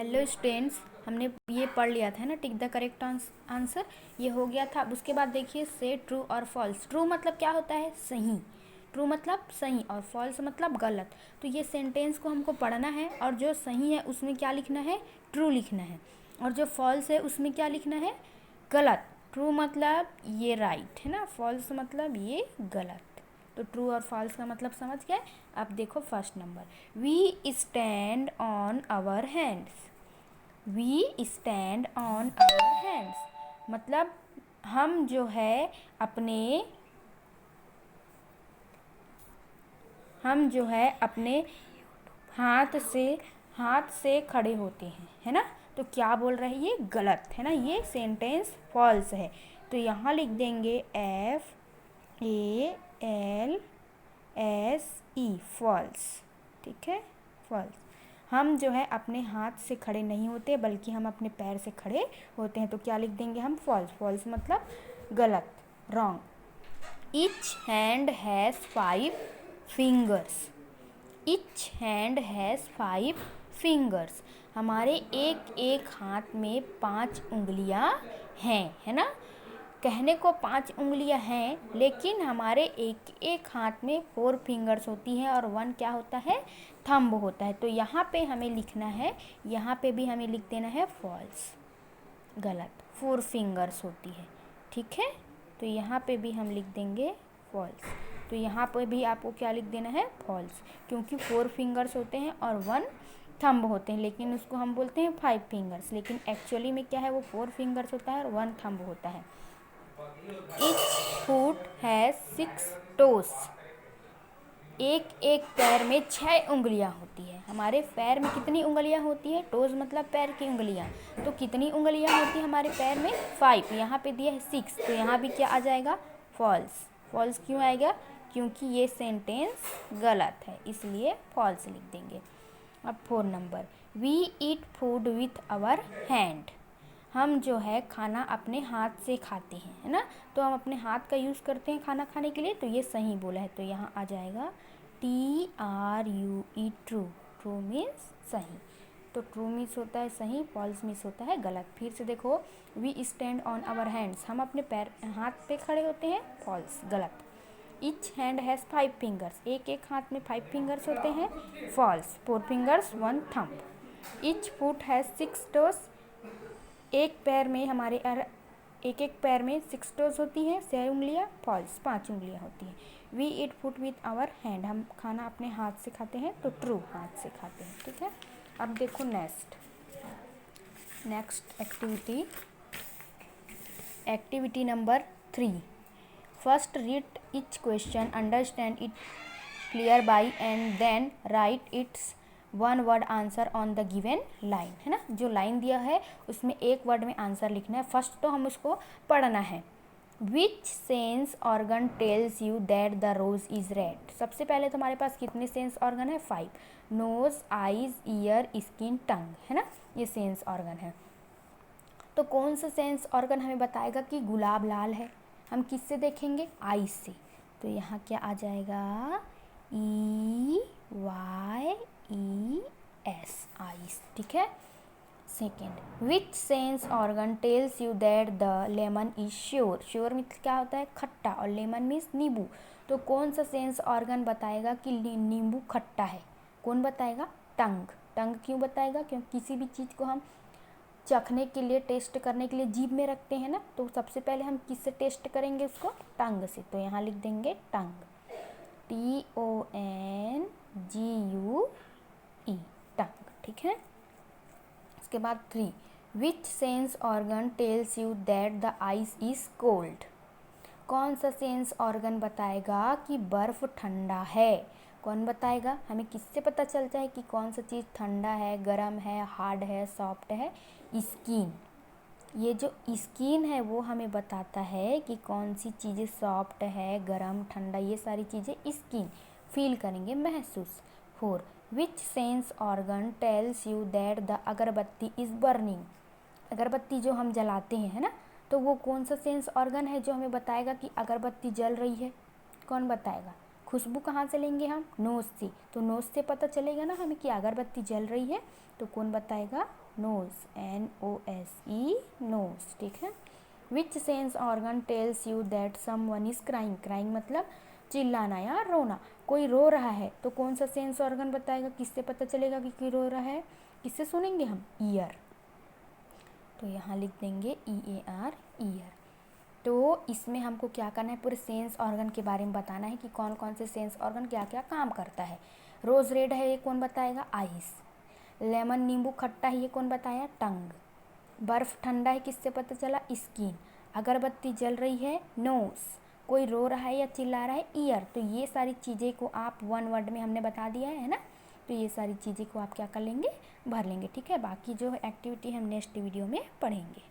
Hello students, हमने ये पढ़ लिया था ना, टिक द करेक्ट आंसर। ये हो गया था। अब उसके बाद देखिए से ट्रू और फॉल्स। ट्रू मतलब क्या होता है? सही। ट्रू मतलब सही और फॉल्स मतलब गलत। तो ये सेंटेंस को हमको पढ़ना है और जो सही है उसमें क्या लिखना है? ट्रू लिखना है। और जो फॉल्स है उसमें क्या लिखना है? गलत। ट्रू मतलब ये राइट है ना, फॉल्स मतलब ये गलत। तो ट्रू और फॉल्स का मतलब समझ गए। अब देखो first number, we stand on our hands. We stand on our hands मतलब हम जो है अपने हाथ से खड़े होते हैं, है ना। तो क्या बोल रहे हैं? ये गलत है ना, ये सेंटेंस फॉल्स है। तो यहाँ लिख देंगे FALSE, फॉल्स। ठीक है, फॉल्स। हम जो है अपने हाथ से खड़े नहीं होते बल्कि हम अपने पैर से खड़े होते हैं। तो क्या लिख देंगे हम? फॉल्स। फॉल्स मतलब गलत, wrong. Each hand has 5 fingers. Each hand has 5 fingers. हमारे एक एक हाथ में 5 उंगलियां हैं, है ना। कहने को 5 उंगलियां हैं, लेकिन हमारे एक एक हाथ में 4 फिंगर्स होती हैं और 1 क्या होता है? थंब होता है। तो यहाँ पे हमें लिखना है, यहाँ पे भी हमें लिख देना है फॉल्स, गलत। 4 फिंगर्स होती है, ठीक है। तो यहाँ पे भी हम लिख देंगे फॉल्स। तो यहाँ पे भी आपको क्या लिख देना है? फॉल्स, क्योंकि 4 फिंगर्स होते हैं और 1 थंब होते हैं, लेकिन उसको हम बोलते हैं 5 फिंगर्स, लेकिन एक्चुअली में क्या है? वो 4 फिंगर्स होता है और 1 थंब होता है। Each foot has 6 toes. एक एक पैर में 6 उंगलियां होती है। हमारे पैर में कितनी उंगलियां होती है? टोज मतलब पैर की उंगलियां। तो कितनी उंगलियां होती है हमारे पैर में? 5। यहाँ पे दिया है 6, तो यहाँ भी क्या आ जाएगा? फॉल्स। फॉल्स क्यों आएगा? क्योंकि ये सेंटेंस गलत है, इसलिए फॉल्स लिख देंगे। अब 4 number, we eat food with our hand. हम जो है खाना अपने हाथ से खाते हैं, है ना। तो हम अपने हाथ का यूज़ करते हैं खाना खाने के लिए, तो ये सही बोला है। तो यहाँ आ जाएगा TRUE, ट्रू। ट्रू मीन्स सही। तो ट्रू मीन्स होता है सही, फॉल्स मीन्स होता है गलत। फिर से देखो, we stand on our hands, हम अपने हाथ पे खड़े होते हैं, फॉल्स, गलत। ईच हैंड हैज़ 5 फिंगर्स, एक एक हाथ में 5 फिंगर्स होते हैं, false. 4 fingers 1 thumb. Each foot has 6 toes, एक एक पैर में 6 टोज होती हैं, 6 उंगलियां, फॉल्स, 5 उंगलियां होती हैं। We eat food with our hand, हम खाना अपने हाथ से खाते हैं, तो ट्रू, हाथ से खाते हैं, ठीक है। अब देखो next activity number 3। First read each question, understand it clear by and then write its 1 word answer on the given line, है ना। जो लाइन दिया है उसमें 1 वर्ड में आंसर लिखना है। फर्स्ट तो हम उसको पढ़ना है। Which sense organ tells you that the rose is red. सबसे पहले तो हमारे पास कितने सेंस ऑर्गन है? 5। नोज, आईज, ईयर, स्किन, टंग, है ना, ये सेंस ऑर्गन है। तो कौन सा सेंस ऑर्गन हमें बताएगा कि गुलाब लाल है? हम किससे देखेंगे? आईज से। तो यहाँ क्या आ जाएगा? EYES, आईज, ठीक है। Second, which sense organ tells you that the lemon is sure. Sure means क्या होता है? खट्टा, और लेमन मीन्स नींबू। तो कौन सा सेंस ऑर्गन बताएगा कि नींबू खट्टा है? कौन बताएगा? टंग। टंग क्यों बताएगा? क्योंकि किसी भी चीज़ को हम चखने के लिए, टेस्ट करने के लिए जीभ में रखते हैं ना, तो सबसे पहले हम किससे टेस्ट करेंगे उसको? टंग से। तो यहाँ लिख देंगे टंग, TONGUE, टंग, ठीक है। उसके बाद 3, which sense organ tells you that the ice is cold. कौन सा सेंस ऑर्गन बताएगा कि बर्फ़ ठंडा है? कौन बताएगा? हमें किससे पता चलता है कि कौन सा चीज़ ठंडा है, गर्म है, हार्ड है, सॉफ्ट है? स्किन। ये जो स्किन है वो हमें बताता है कि कौन सी चीज़ें सॉफ्ट है, गर्म, ठंडा, ये सारी चीज़ें स्किन फील करेंगे, महसूस। 4, which sense organ tells you that the agarbatti is burning. अगरबत्ती जो हम जलाते हैं, है ना, तो वो कौन सा सेंस ऑर्गन है जो हमें बताएगा कि अगरबत्ती जल रही है? कौन बताएगा? खुशबू कहाँ से लेंगे हम? नोज़ से। तो नोज़ से पता चलेगा ना हमें कि अगरबत्ती जल रही है, तो कौन बताएगा? नोज़, NOSE, नोज़, ठीक है। Which sense organ tells you that someone is crying? Crying मतलब चिल्लाना या रोना। कोई रो रहा है तो कौन सा सेंस ऑर्गन बताएगा? किससे पता चलेगा कि कोई रो रहा है? किससे सुनेंगे हम? ईयर। तो यहाँ लिख देंगे EAR, ईयर। तो इसमें हमको क्या करना है, पूरे सेंस ऑर्गन के बारे में बताना है कि कौन कौन से सेंस ऑर्गन क्या क्या काम करता है। रोज़ रेड है, ये कौन बताएगा? आइस। लेमन नींबू खट्टा है, ये कौन बताया? टंग। बर्फ़ ठंडा है, किससे पता चला? स्किन। अगरबत्ती जल रही है, नोज़। कोई रो रहा है या चिल्ला रहा है, ईयर। तो ये सारी चीज़ें को आप वन वर्ड में हमने बता दिया है ना, तो ये सारी चीज़ें को आप क्या कर लेंगे? भर लेंगे, ठीक है। बाकी जो एक्टिविटी हम नेक्स्ट वीडियो में पढ़ेंगे।